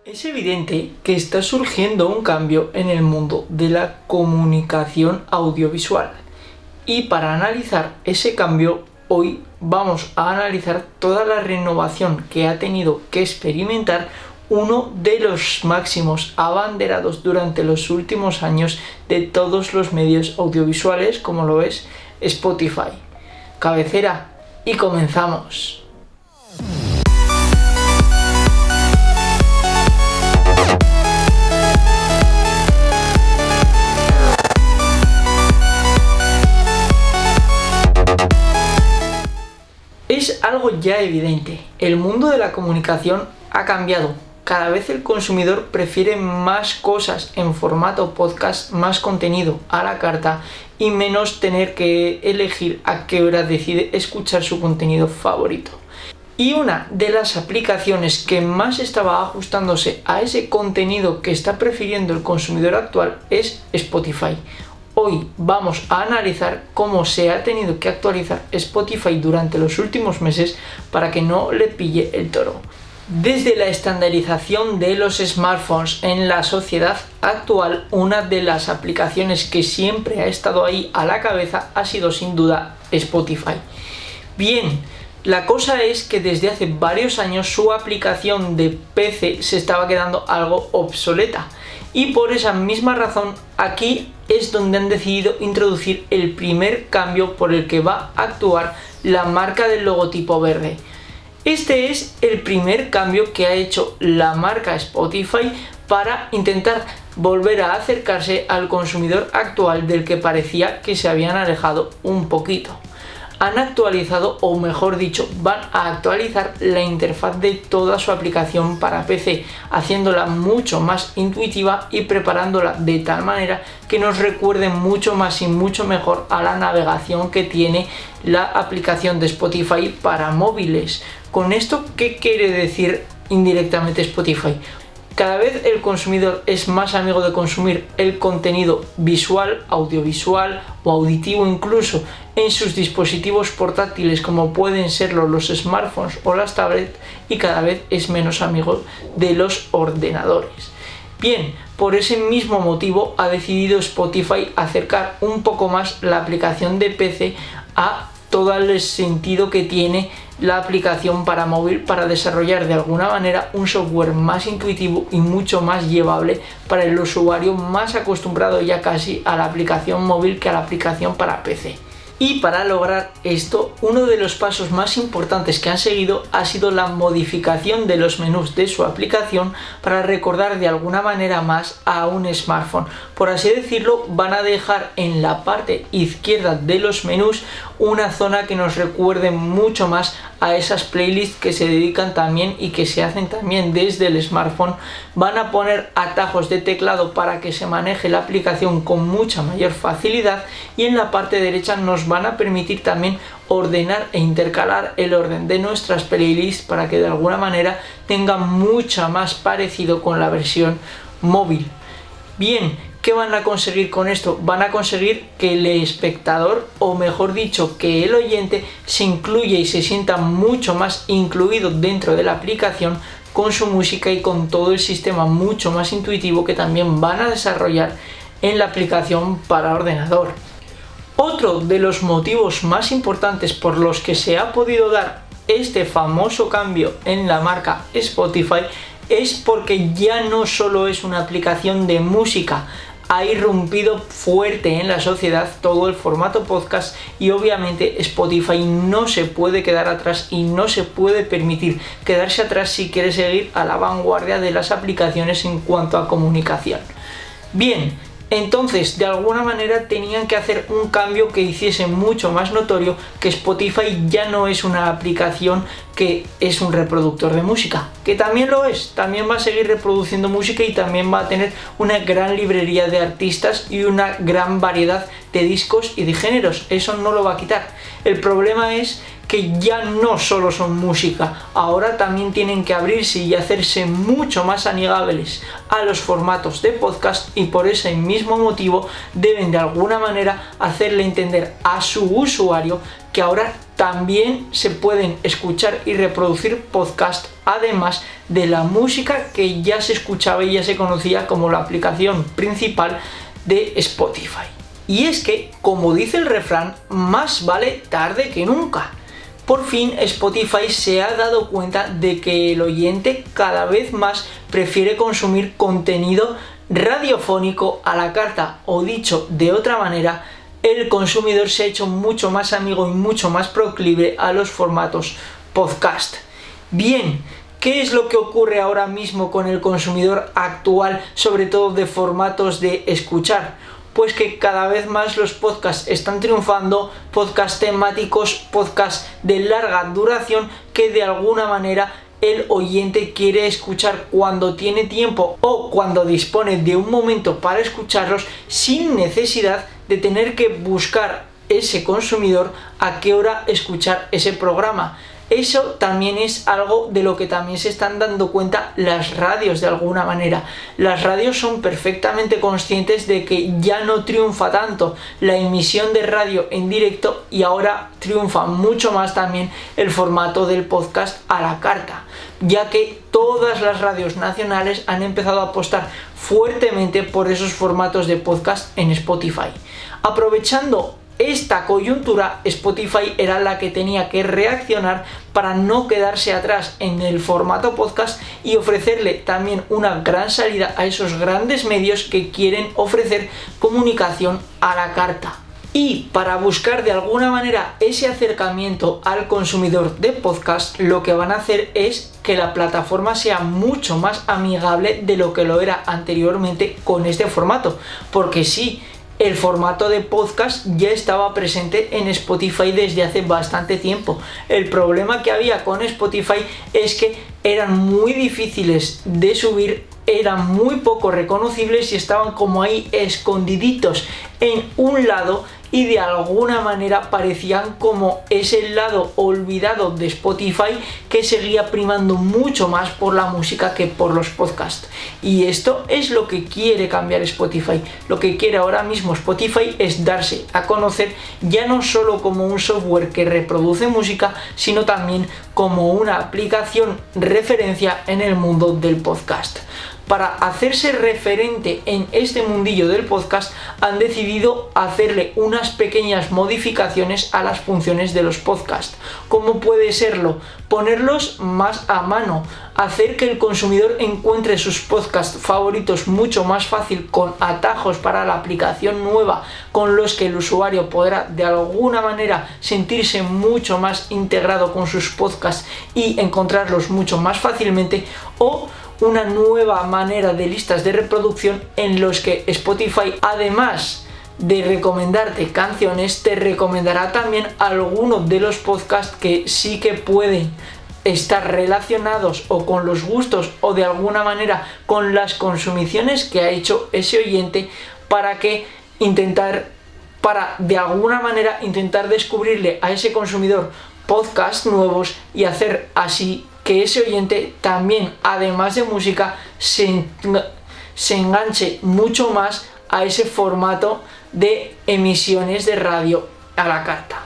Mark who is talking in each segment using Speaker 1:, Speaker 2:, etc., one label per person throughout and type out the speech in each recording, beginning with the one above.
Speaker 1: Es evidente que está surgiendo un cambio en el mundo de la comunicación audiovisual y para analizar ese cambio hoy vamos a analizar toda la renovación que ha tenido que experimentar uno de los máximos abanderados durante los últimos años de todos los medios audiovisuales, como lo es Spotify. Cabecera y comenzamos. Es algo ya evidente, el mundo de la comunicación ha cambiado. Cada vez el consumidor prefiere más cosas en formato podcast, más contenido a la carta y menos tener que elegir a qué hora decide escuchar su contenido favorito. Y una de las aplicaciones que más estaba ajustándose a ese contenido que está prefiriendo el consumidor actual es Spotify. Hoy vamos a analizar cómo se ha tenido que actualizar Spotify durante los últimos meses para que no le pille el toro. Desde la estandarización de los smartphones en la sociedad actual, una de las aplicaciones que siempre ha estado ahí a la cabeza ha sido sin duda Spotify. Bien, la cosa es que desde hace varios años su aplicación de PC se estaba quedando algo obsoleta y por esa misma razón aquí es donde han decidido introducir el primer cambio por el que va a actuar la marca del logotipo verde. Este es el primer cambio que ha hecho la marca Spotify para intentar volver a acercarse al consumidor actual del que parecía que se habían alejado un poquito. Han actualizado, o mejor dicho, van a actualizar la interfaz de toda su aplicación para PC, haciéndola mucho más intuitiva y preparándola de tal manera que nos recuerde mucho más y mucho mejor a la navegación que tiene la aplicación de Spotify para móviles. ¿Con esto qué quiere decir indirectamente Spotify? Cada vez el consumidor es más amigo de consumir el contenido visual, audiovisual o auditivo incluso en sus dispositivos portátiles como pueden serlo los smartphones o las tablets y cada vez es menos amigo de los ordenadores. Bien, por ese mismo motivo ha decidido Spotify acercar un poco más la aplicación de PC a todo el sentido que tiene la aplicación para móvil para desarrollar de alguna manera un software más intuitivo y mucho más llevable para el usuario más acostumbrado ya casi a la aplicación móvil que a la aplicación para PC. Y para lograr esto, uno de los pasos más importantes que han seguido ha sido la modificación de los menús de su aplicación para recordar de alguna manera más a un smartphone. Por así decirlo, van a dejar en la parte izquierda de los menús una zona que nos recuerde mucho más a esas playlists que se dedican también y que se hacen también desde el smartphone. Van a poner atajos de teclado para que se maneje la aplicación con mucha mayor facilidad y en la parte derecha nos van a permitir también ordenar e intercalar el orden de nuestras playlists para que de alguna manera tenga mucho más parecido con la versión móvil. Bien, ¿qué van a conseguir con esto? Van a conseguir que el espectador, o mejor dicho, que el oyente se incluya y se sienta mucho más incluido dentro de la aplicación con su música y con todo el sistema mucho más intuitivo que también van a desarrollar en la aplicación para ordenador. Otro de los motivos más importantes por los que se ha podido dar este famoso cambio en la marca Spotify es porque ya no solo es una aplicación de música, ha irrumpido fuerte en la sociedad todo el formato podcast y obviamente Spotify no se puede quedar atrás y no se puede permitir quedarse atrás si quiere seguir a la vanguardia de las aplicaciones en cuanto a comunicación. Bien, entonces de alguna manera tenían que hacer un cambio que hiciese mucho más notorio que Spotify ya no es una aplicación que es un reproductor de música, que también lo es, también va a seguir reproduciendo música y también va a tener una gran librería de artistas y una gran variedad de discos y de géneros, eso no lo va a quitar. El problema es que ya no solo son música, ahora también tienen que abrirse y hacerse mucho más amigables a los formatos de podcast y por ese mismo motivo deben de alguna manera hacerle entender a su usuario que ahora también se pueden escuchar y reproducir podcasts, además de la música que ya se escuchaba y ya se conocía como la aplicación principal de Spotify. Y es que, como dice el refrán, más vale tarde que nunca. Por fin Spotify se ha dado cuenta de que el oyente cada vez más prefiere consumir contenido radiofónico a la carta, o dicho de otra manera, el consumidor se ha hecho mucho más amigo y mucho más proclive a los formatos podcast. Bien, ¿qué es lo que ocurre ahora mismo con el consumidor actual, sobre todo de formatos de escuchar? Pues que cada vez más los podcasts están triunfando, podcasts temáticos, podcasts de larga duración que de alguna manera el oyente quiere escuchar cuando tiene tiempo o cuando dispone de un momento para escucharlos, sin necesidad de tener que buscar ese consumidor a qué hora escuchar ese programa. Eso también es algo de lo que también se están dando cuenta las radios de alguna manera. Las radios son perfectamente conscientes de que ya no triunfa tanto la emisión de radio en directo y ahora triunfa mucho más también el formato del podcast a la carta, ya que todas las radios nacionales han empezado a apostar fuertemente por esos formatos de podcast en Spotify. Aprovechando esta coyuntura, Spotify era la que tenía que reaccionar para no quedarse atrás en el formato podcast y ofrecerle también una gran salida a esos grandes medios que quieren ofrecer comunicación a la carta. Y para buscar de alguna manera ese acercamiento al consumidor de podcast, lo que van a hacer es que la plataforma sea mucho más amigable de lo que lo era anteriormente con este formato. Porque sí, el formato de podcast ya estaba presente en Spotify desde hace bastante tiempo. El problema que había con Spotify es que eran muy difíciles de subir, eran muy poco reconocibles y estaban como ahí escondiditos en un lado y de alguna manera parecían como ese lado olvidado de Spotify que seguía primando mucho más por la música que por los podcasts. Y esto es lo que quiere cambiar Spotify. Lo que quiere ahora mismo Spotify es darse a conocer ya no solo como un software que reproduce música, sino también como una aplicación referencia en el mundo del podcast. Para hacerse referente en este mundillo del podcast, han decidido hacerle unas pequeñas modificaciones a las funciones de los podcasts. ¿Cómo puede serlo? Ponerlos más a mano, hacer que el consumidor encuentre sus podcasts favoritos mucho más fácil, con atajos para la aplicación nueva, con los que el usuario podrá de alguna manera sentirse mucho más integrado con sus podcasts y encontrarlos mucho más fácilmente, o una nueva manera de listas de reproducción en los que Spotify, además de recomendarte canciones, te recomendará también algunos de los podcasts que sí que pueden estar relacionados o con los gustos o de alguna manera con las consumiciones que ha hecho ese oyente, para de alguna manera intentar descubrirle a ese consumidor podcasts nuevos y hacer así que ese oyente también, además de música, se enganche mucho más a ese formato de emisiones de radio a la carta.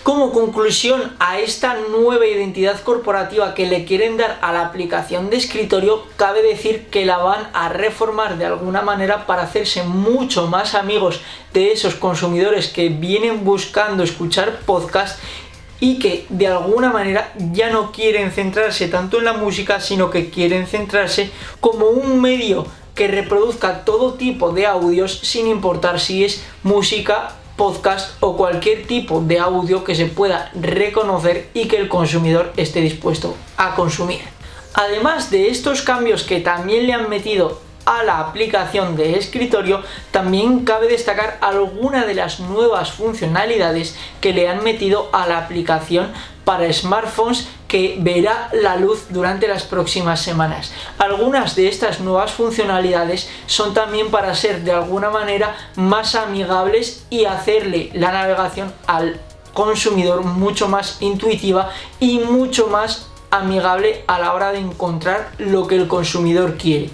Speaker 1: Como conclusión a esta nueva identidad corporativa que le quieren dar a la aplicación de escritorio, cabe decir que la van a reformar de alguna manera para hacerse mucho más amigos de esos consumidores que vienen buscando escuchar podcast y que de alguna manera ya no quieren centrarse tanto en la música, sino que quieren centrarse como un medio que reproduzca todo tipo de audios, sin importar si es música, podcast o cualquier tipo de audio que se pueda reconocer y que el consumidor esté dispuesto a consumir. Además de estos cambios que también le han metido a la aplicación de escritorio, también cabe destacar algunas de las nuevas funcionalidades que le han metido a la aplicación para smartphones, que verá la luz durante las próximas semanas. Algunas de estas nuevas funcionalidades son también para ser de alguna manera más amigables y hacerle la navegación al consumidor mucho más intuitiva y mucho más amigable a la hora de encontrar lo que el consumidor quiere.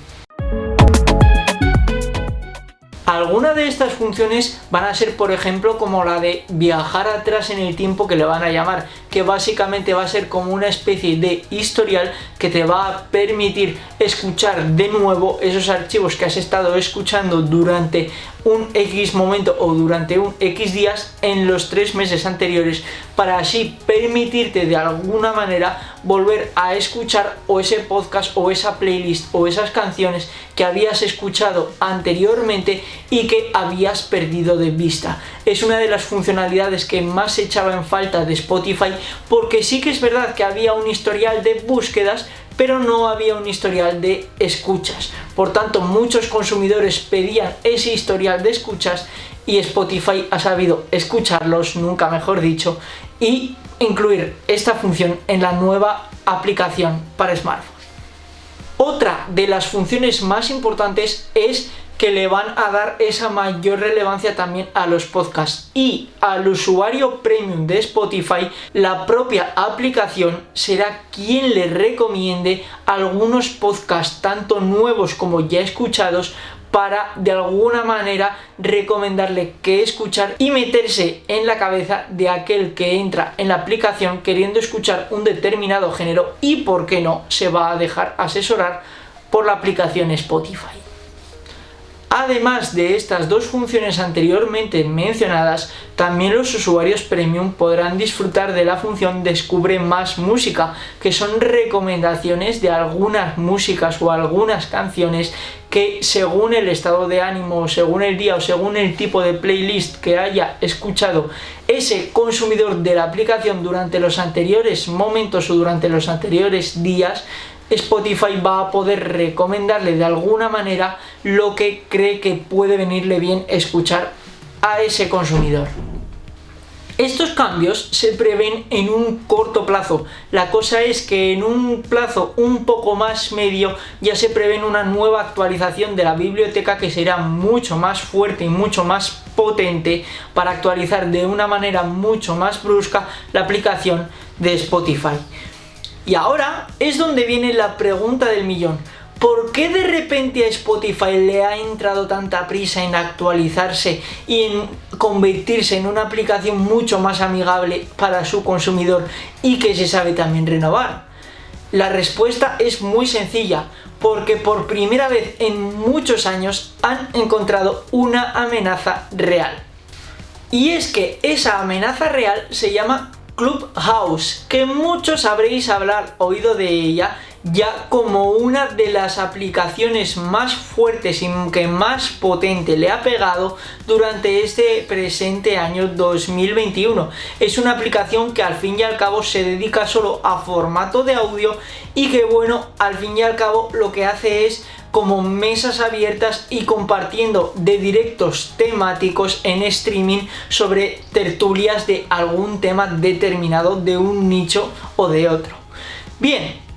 Speaker 1: Algunas de estas funciones van a ser, por ejemplo, como la de viajar atrás en el tiempo, que le van a llamar, que básicamente va a ser como una especie de historial que te va a permitir escuchar de nuevo esos archivos que has estado escuchando durante un X momento o durante un X días en los 3 meses anteriores, para así permitirte de alguna manera volver a escuchar o ese podcast o esa playlist o esas canciones que habías escuchado anteriormente y que habías perdido de vista. Es una de las funcionalidades que más se echaba en falta de Spotify, porque sí que es verdad que había un historial de búsquedas, pero no había un historial de escuchas. Por tanto, muchos consumidores pedían ese historial de escuchas y Spotify ha sabido escucharlos, nunca mejor dicho, y incluir esta función en la nueva aplicación para smartphones. Otra de las funciones más importantes es que le van a dar esa mayor relevancia también a los podcasts, y al usuario premium de Spotify, la propia aplicación será quien le recomiende algunos podcasts, tanto nuevos como ya escuchados, para de alguna manera recomendarle qué escuchar y meterse en la cabeza de aquel que entra en la aplicación queriendo escuchar un determinado género, y por qué no se va a dejar asesorar por la aplicación Spotify. Además de estas dos funciones anteriormente mencionadas, también los usuarios premium podrán disfrutar de la función Descubre más música, que son recomendaciones de algunas músicas o algunas canciones que, según el estado de ánimo, según el día o según el tipo de playlist que haya escuchado ese consumidor de la aplicación durante los anteriores momentos o durante los anteriores días, Spotify va a poder recomendarle de alguna manera lo que cree que puede venirle bien escuchar a ese consumidor. Estos cambios se prevén en un corto plazo. La cosa es que en un plazo un poco más medio ya se prevén una nueva actualización de la biblioteca que será mucho más fuerte y mucho más potente para actualizar de una manera mucho más brusca la aplicación de Spotify. Y ahora es donde viene la pregunta del millón. ¿Por qué de repente a Spotify le ha entrado tanta prisa en actualizarse y en convertirse en una aplicación mucho más amigable para su consumidor y que se sabe también renovar? La respuesta es muy sencilla, porque por primera vez en muchos años han encontrado una amenaza real. Y es que esa amenaza real se llama Clubhouse, que muchos habréis oído de ella ya como una de las aplicaciones más fuertes y que más potente le ha pegado durante este presente año 2021. Es una aplicación que al fin y al cabo se dedica solo a formato de audio y que, bueno, al fin y al cabo lo que hace es como mesas abiertas y compartiendo de directos temáticos en streaming sobre tertulias de algún tema determinado, de un nicho o de otro. Bien,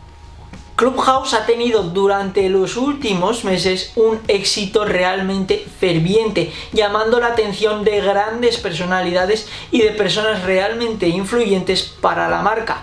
Speaker 1: Clubhouse ha tenido durante los últimos meses un éxito realmente ferviente, llamando la atención de grandes personalidades y de personas realmente influyentes para la marca.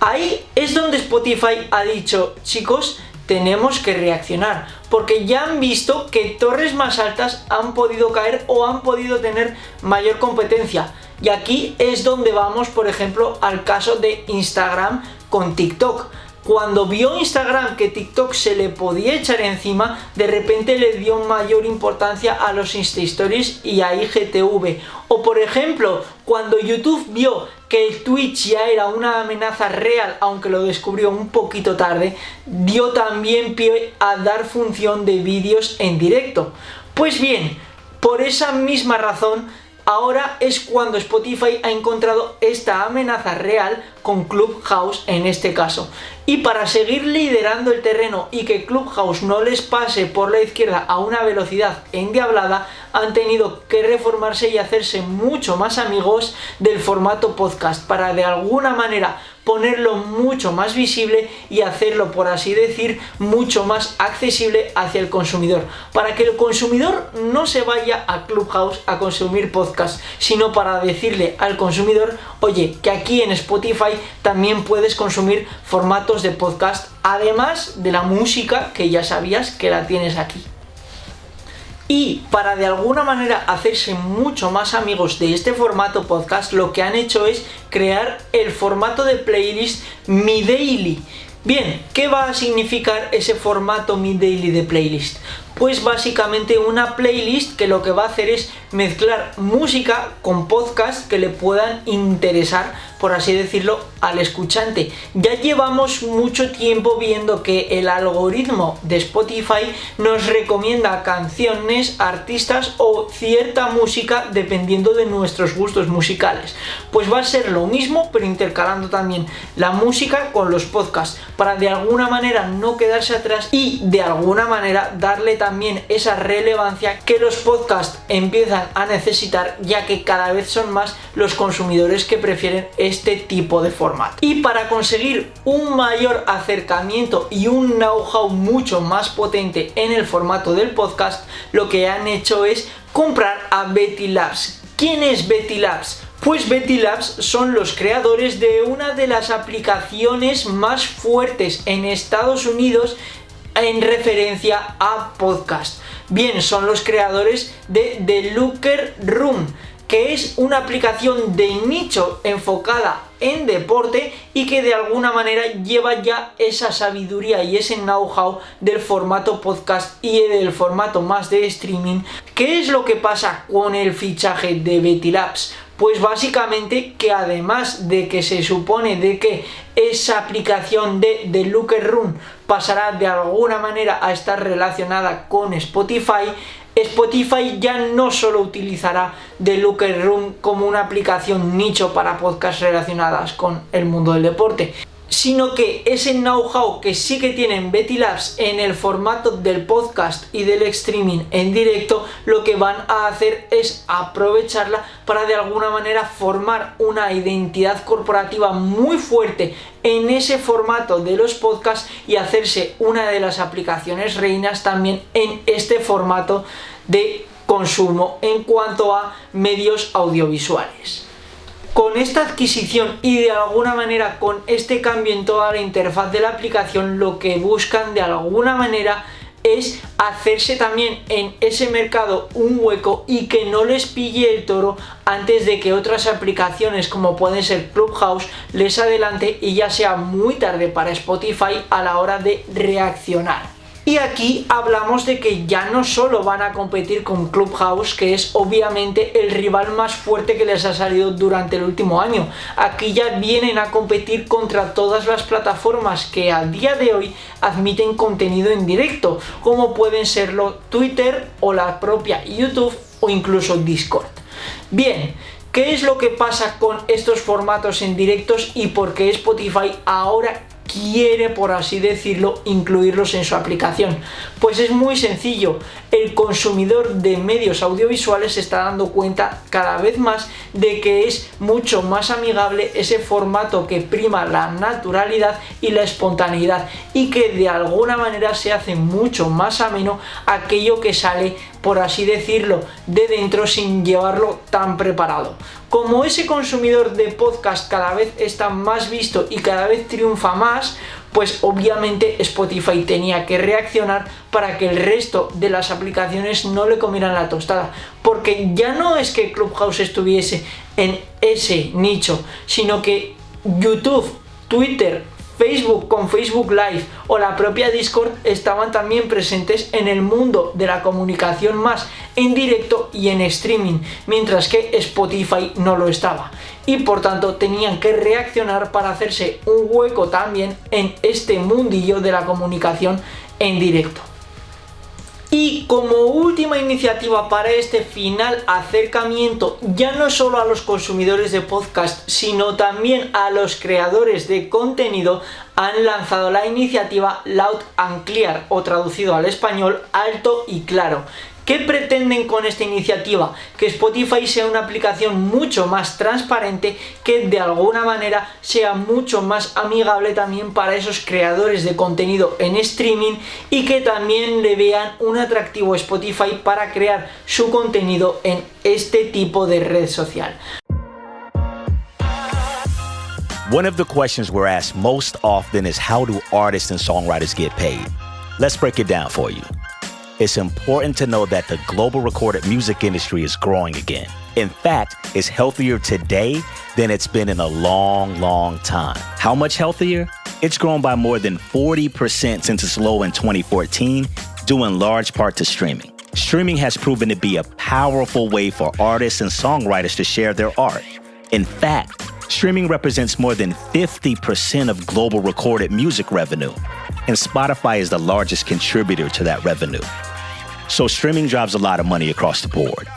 Speaker 1: Ahí es donde Spotify ha dicho: chicos, tenemos que reaccionar, porque ya han visto que torres más altas han podido caer o han podido tener mayor competencia. Y aquí es donde vamos, por ejemplo, al caso de Instagram con TikTok. Cuando vio Instagram que TikTok se le podía echar encima, de repente le dio mayor importancia a los Insta Stories y a IGTV. O por ejemplo, cuando YouTube vio que el Twitch ya era una amenaza real, aunque lo descubrió un poquito tarde, dio también pie a dar función de vídeos en directo. Pues bien, por esa misma razón, ahora es cuando Spotify ha encontrado esta amenaza real con Clubhouse en este caso. Y para seguir liderando el terreno y que Clubhouse no les pase por la izquierda a una velocidad endiablada, han tenido que reformarse y hacerse mucho más amigos del formato podcast para de alguna manera ponerlo mucho más visible y hacerlo, por así decir, mucho más accesible hacia el consumidor, para que el consumidor no se vaya a Clubhouse a consumir podcast, sino para decirle al consumidor: oye, que aquí en Spotify también puedes consumir formatos de podcast, además de la música que ya sabías que la tienes aquí. Y para de alguna manera hacerse mucho más amigos de este formato podcast, lo que han hecho es crear el formato de playlist Mi Daily. Bien, ¿qué va a significar ese formato Mi Daily de playlist? Pues básicamente una playlist que lo que va a hacer es mezclar música con podcasts que le puedan interesar, por así decirlo, al escuchante. Ya llevamos mucho tiempo viendo que el algoritmo de Spotify nos recomienda canciones, artistas o cierta música dependiendo de nuestros gustos musicales. Pues va a ser lo mismo, pero intercalando también la música con los podcasts, para de alguna manera no quedarse atrás y de alguna manera darle también esa relevancia que los podcasts empiezan a necesitar, ya que cada vez son más los consumidores que prefieren este tipo de formato. Y para conseguir un mayor acercamiento y un know-how mucho más potente en el formato del podcast, lo que han hecho es comprar a Betty Labs. ¿Quién es Betty Labs? Pues Betty Labs son los creadores de una de las aplicaciones más fuertes en Estados Unidos en referencia a podcast. Bien, son los creadores de The Locker Room, que es una aplicación de nicho enfocada en deporte y que de alguna manera lleva ya esa sabiduría y ese know-how del formato podcast y del formato más de streaming. ¿Qué es lo que pasa con el fichaje de Betty Labs? Pues básicamente que además de que se supone de que esa aplicación de The Locker Room pasará de alguna manera a estar relacionada con Spotify, Spotify ya no solo utilizará The Locker Room como una aplicación nicho para podcasts relacionadas con el mundo del deporte, sino que ese know-how que sí que tienen Betty Labs en el formato del podcast y del streaming en directo, lo que van a hacer es aprovecharla para de alguna manera formar una identidad corporativa muy fuerte en ese formato de los podcasts y hacerse una de las aplicaciones reinas también en este formato de consumo en cuanto a medios audiovisuales. Con esta adquisición y de alguna manera con este cambio en toda la interfaz de la aplicación, lo que buscan de alguna manera es hacerse también en ese mercado un hueco y que no les pille el toro antes de que otras aplicaciones como pueden ser Clubhouse les adelante y ya sea muy tarde para Spotify a la hora de reaccionar. Y aquí hablamos de que ya no solo van a competir con Clubhouse, que es obviamente el rival más fuerte que les ha salido durante el último año. Aquí ya vienen a competir contra todas las plataformas que a día de hoy admiten contenido en directo, como pueden serlo Twitter o la propia YouTube o incluso Discord. Bien, ¿qué es lo que pasa con estos formatos en directos y por qué Spotify ahora quiere, por así decirlo, incluirlos en su aplicación? Pues es muy sencillo. El consumidor de medios audiovisuales se está dando cuenta cada vez más de que es mucho más amigable ese formato que prima la naturalidad y la espontaneidad y que de alguna manera se hace mucho más ameno aquello que sale, por así decirlo, de dentro sin llevarlo tan preparado. Como ese consumidor de podcast cada vez está más visto y cada vez triunfa más, pues obviamente Spotify tenía que reaccionar para que el resto de las aplicaciones no le comieran la tostada, porque ya no es que Clubhouse estuviese en ese nicho, sino que YouTube, Twitter, Facebook con Facebook Live o la propia Discord estaban también presentes en el mundo de la comunicación más en directo y en streaming, mientras que Spotify no lo estaba. Y por tanto tenían que reaccionar para hacerse un hueco también en este mundillo de la comunicación en directo. Y como última iniciativa para este final acercamiento, ya no solo a los consumidores de podcast, sino también a los creadores de contenido, han lanzado la iniciativa Loud and Clear, o traducido al español, alto y claro. ¿Qué pretenden con esta iniciativa? Que Spotify sea una aplicación mucho más transparente, que de alguna manera sea mucho más amigable también para esos creadores de contenido en streaming y que también le vean un atractivo a Spotify para crear su contenido en este tipo de red social.
Speaker 2: One of the questions we're asked most often is how do artists and songwriters get paid? Let's break it down for you. it's important to know that the global recorded music industry is growing again. In fact, it's healthier today than it's been in a long, long time. How much healthier? It's grown by more than 40% since its low in 2014, due in large part to streaming. Streaming has proven to be a powerful way for artists and songwriters to share their art. In fact, streaming represents more than 50% of global recorded music revenue, and Spotify is the largest contributor to that revenue. So streaming drives a lot of money across the board.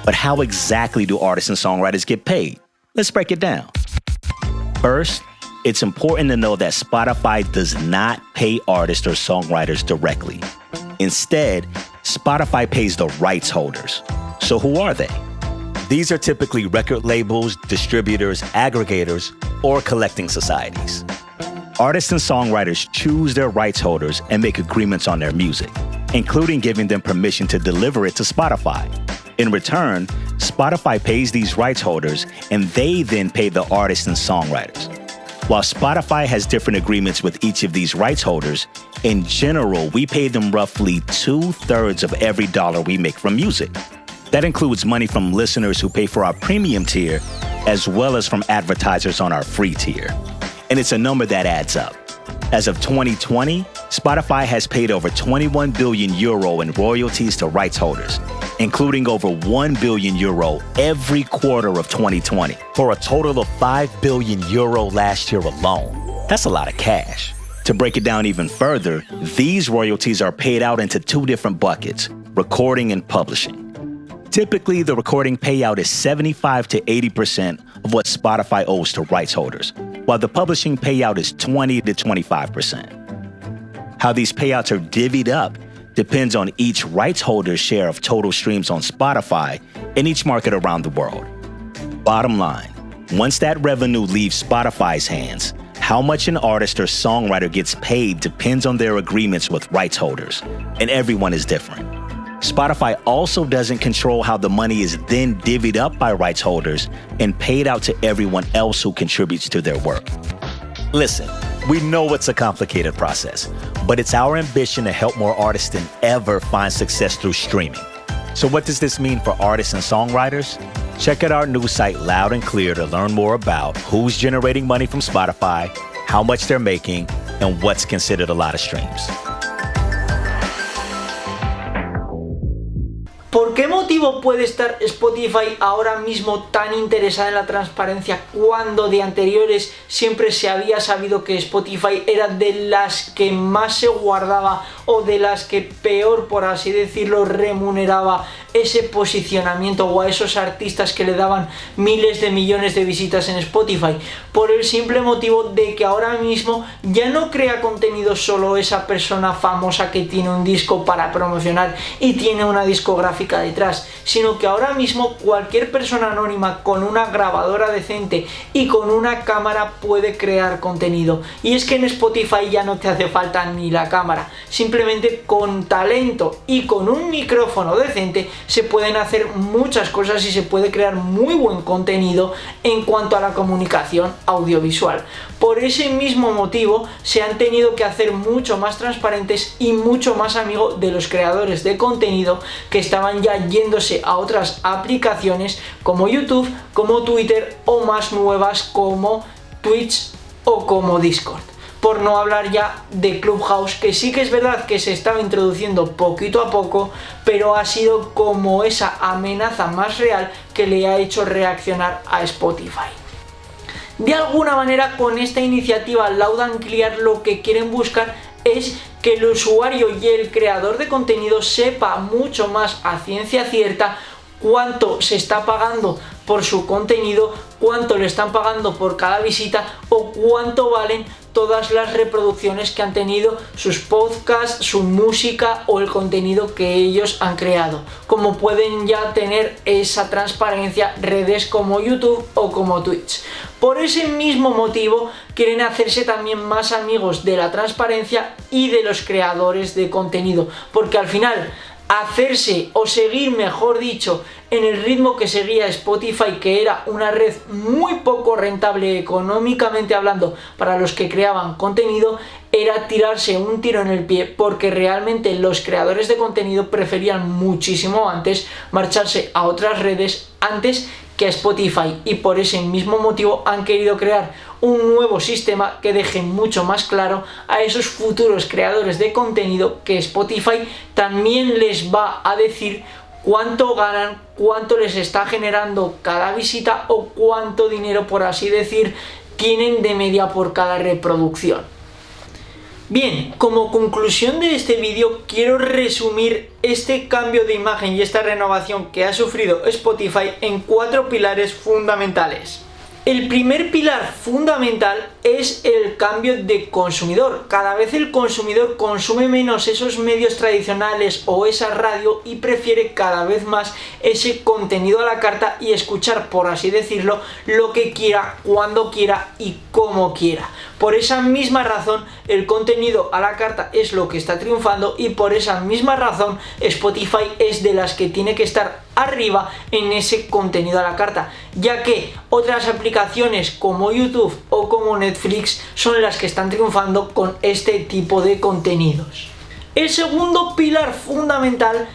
Speaker 2: But how exactly do artists and songwriters get paid? Let's break it down. First, it's important to know that Spotify does not pay artists or songwriters directly. Instead, Spotify pays the rights holders. So who are they? These are typically record labels, distributors, aggregators, or collecting societies. Artists and songwriters choose their rights holders and make agreements on their music, including giving them permission to deliver it to Spotify. In return, Spotify pays these rights holders, and they then pay the artists and songwriters. While Spotify has different agreements with each of these rights holders, in general, we pay them roughly 2/3 of every dollar we make from music. That includes money from listeners who pay for our premium tier, as well as from advertisers on our free tier. And it's a number that adds up. As of 2020, Spotify has paid over 21 billion euro in royalties to rights holders, including over 1 billion euro every quarter of 2020, for a total of 5 billion euro last year alone. That's a lot of cash. To break it down even further, these royalties are paid out into two different buckets: recording and publishing. Typically, the recording payout is 75 to 80% of what Spotify owes to rights holders, while the publishing payout is 20 to 25%. How these payouts are divvied up depends on each rights holder's share of total streams on Spotify in each market around the world. Bottom line, once that revenue leaves Spotify's hands, how much an artist or songwriter gets paid depends on their agreements with rights holders, and everyone is different. Spotify also doesn't control how the money is then divvied up by rights holders and paid out to everyone else who contributes to their work. Listen, we know it's a complicated process, but it's our ambition to help more artists than ever find success through streaming. So what does this mean for artists and songwriters? Check out our new site Loud and Clear to learn more about who's generating money from Spotify, how much they're making, and what's considered a lot of streams.
Speaker 1: ¿Por qué motivo puede estar Spotify ahora mismo tan interesada en la transparencia cuando de anteriores siempre se había sabido que Spotify era de las que más se guardaba o de las que peor, por así decirlo, remuneraba ese posicionamiento o a esos artistas que le daban miles de millones de visitas en Spotify? Por el simple motivo de que ahora mismo ya no crea contenido solo esa persona famosa que tiene un disco para promocionar y tiene una discográfica detrás, sino que ahora mismo cualquier persona anónima con una grabadora decente y con una cámara puede crear contenido. Y es que en Spotify ya no te hace falta ni la cámara, simplemente con talento y con un micrófono decente se pueden hacer muchas cosas y se puede crear muy buen contenido en cuanto a la comunicación audiovisual. Por ese mismo motivo se han tenido que hacer mucho más transparentes y mucho más amigos de los creadores de contenido que estaban ya yéndose a otras aplicaciones como YouTube, como Twitter o más nuevas como Twitch o como Discord. Por no hablar ya de Clubhouse, que sí que es verdad que se estaba introduciendo poquito a poco, pero ha sido como esa amenaza más real que le ha hecho reaccionar a Spotify. De alguna manera, con esta iniciativa Loud and Clear lo que quieren buscar es que el usuario y el creador de contenido sepa mucho más a ciencia cierta cuánto se está pagando por su contenido, cuánto le están pagando por cada visita o cuánto valen todas las reproducciones que han tenido sus podcasts, su música o el contenido que ellos han creado. Como pueden ya tener esa transparencia redes como YouTube o como Twitch. Por ese mismo motivo quieren hacerse también más amigos de la transparencia y de los creadores de contenido, porque al final hacerse o seguir, mejor dicho, en el ritmo que seguía Spotify, que era una red muy poco rentable económicamente hablando para los que creaban contenido, era tirarse un tiro en el pie, porque realmente los creadores de contenido preferían muchísimo antes marcharse a otras redes antes que a Spotify, y por ese mismo motivo han querido crear un nuevo sistema que deje mucho más claro a esos futuros creadores de contenido que Spotify también les va a decir cuánto ganan, cuánto les está generando cada visita o cuánto dinero, por así decir, tienen de media por cada reproducción. Bien, como conclusión de este vídeo quiero resumir este cambio de imagen y esta renovación que ha sufrido Spotify en 4 pilares fundamentales. El primer pilar fundamental es el cambio de consumidor. Cada vez el consumidor consume menos esos medios tradicionales o esa radio y prefiere cada vez más ese contenido a la carta y escuchar, por así decirlo, lo que quiera, cuando quiera y como quiera. Por esa misma razón el contenido a la carta es lo que está triunfando, y por esa misma razón Spotify es de las que tiene que estar arriba en ese contenido a la carta, ya que otras aplicaciones como YouTube o como Netflix son las que están triunfando con este tipo de contenidos. El segundo pilar fundamental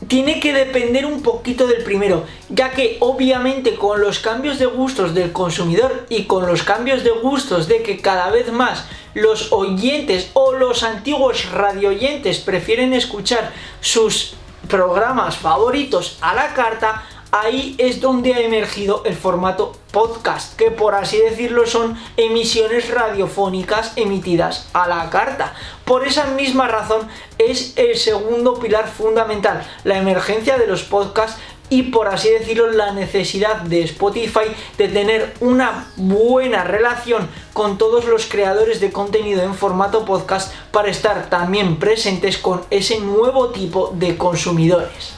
Speaker 1: tiene que depender un poquito del primero, ya que obviamente con los cambios de gustos del consumidor y con los cambios de gustos de que cada vez más los oyentes o los antiguos radioyentes prefieren escuchar sus programas favoritos a la carta, ahí es donde ha emergido el formato podcast, que por así decirlo son emisiones radiofónicas emitidas a la carta. Por esa misma razón es el segundo pilar fundamental, la emergencia de los podcasts y, por así decirlo, la necesidad de Spotify de tener una buena relación con todos los creadores de contenido en formato podcast para estar también presentes con ese nuevo tipo de consumidores.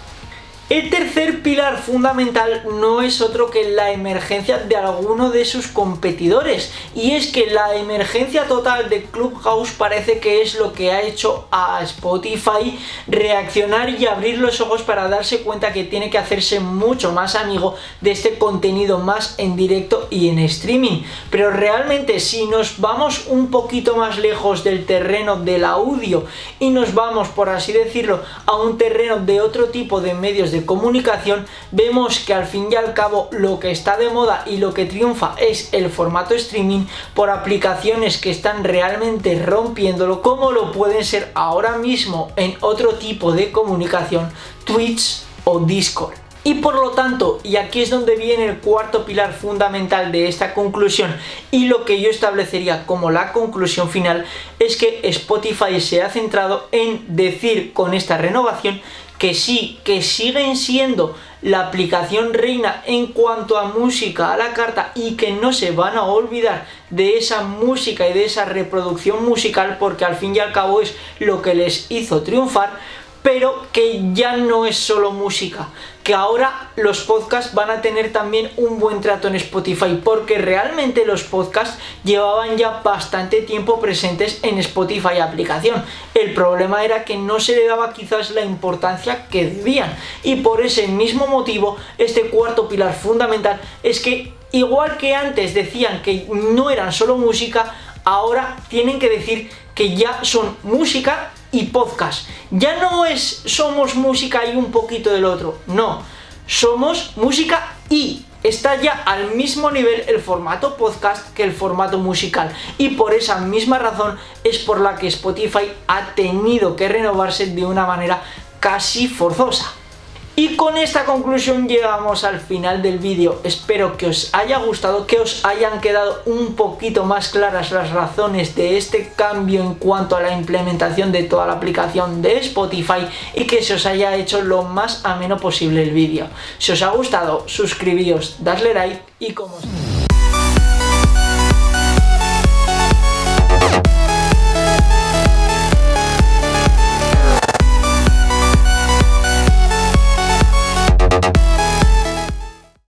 Speaker 1: El tercer pilar fundamental no es otro que la emergencia de alguno de sus competidores, y es que la emergencia total de Clubhouse parece que es lo que ha hecho a Spotify reaccionar y abrir los ojos para darse cuenta que tiene que hacerse mucho más amigo de este contenido más en directo y en streaming. Pero realmente, si nos vamos un poquito más lejos del terreno del audio y nos vamos, por así decirlo, a un terreno de otro tipo de medios de comunicación, vemos que al fin y al cabo lo que está de moda y lo que triunfa es el formato streaming por aplicaciones que están realmente rompiéndolo, como lo pueden ser ahora mismo en otro tipo de comunicación, Twitch o Discord. Y por lo tanto, y aquí es donde viene el cuarto pilar fundamental de esta conclusión, y lo que yo establecería como la conclusión final, es que Spotify se ha centrado en decir con esta renovación que sí, que siguen siendo la aplicación reina en cuanto a música a la carta y que no se van a olvidar de esa música y de esa reproducción musical, porque al fin y al cabo es lo que les hizo triunfar, pero que ya no es solo música, que ahora los podcasts van a tener también un buen trato en Spotify, porque realmente los podcasts llevaban ya bastante tiempo presentes en Spotify aplicación. El problema era que no se le daba quizás la importancia que debían, y por ese mismo motivo este cuarto pilar fundamental es que, igual que antes decían que no eran solo música, ahora tienen que decir que ya son música y podcast. Ya no es somos música y un poquito del otro, no, somos música y está ya al mismo nivel el formato podcast que el formato musical, y por esa misma razón es por la que Spotify ha tenido que renovarse de una manera casi forzosa. Y con esta conclusión llegamos al final del vídeo. Espero que os haya gustado, que os hayan quedado un poquito más claras las razones de este cambio en cuanto a la implementación de toda la aplicación de Spotify, y que se os haya hecho lo más ameno posible el vídeo. Si os ha gustado, suscribíos, dadle like y como siempre.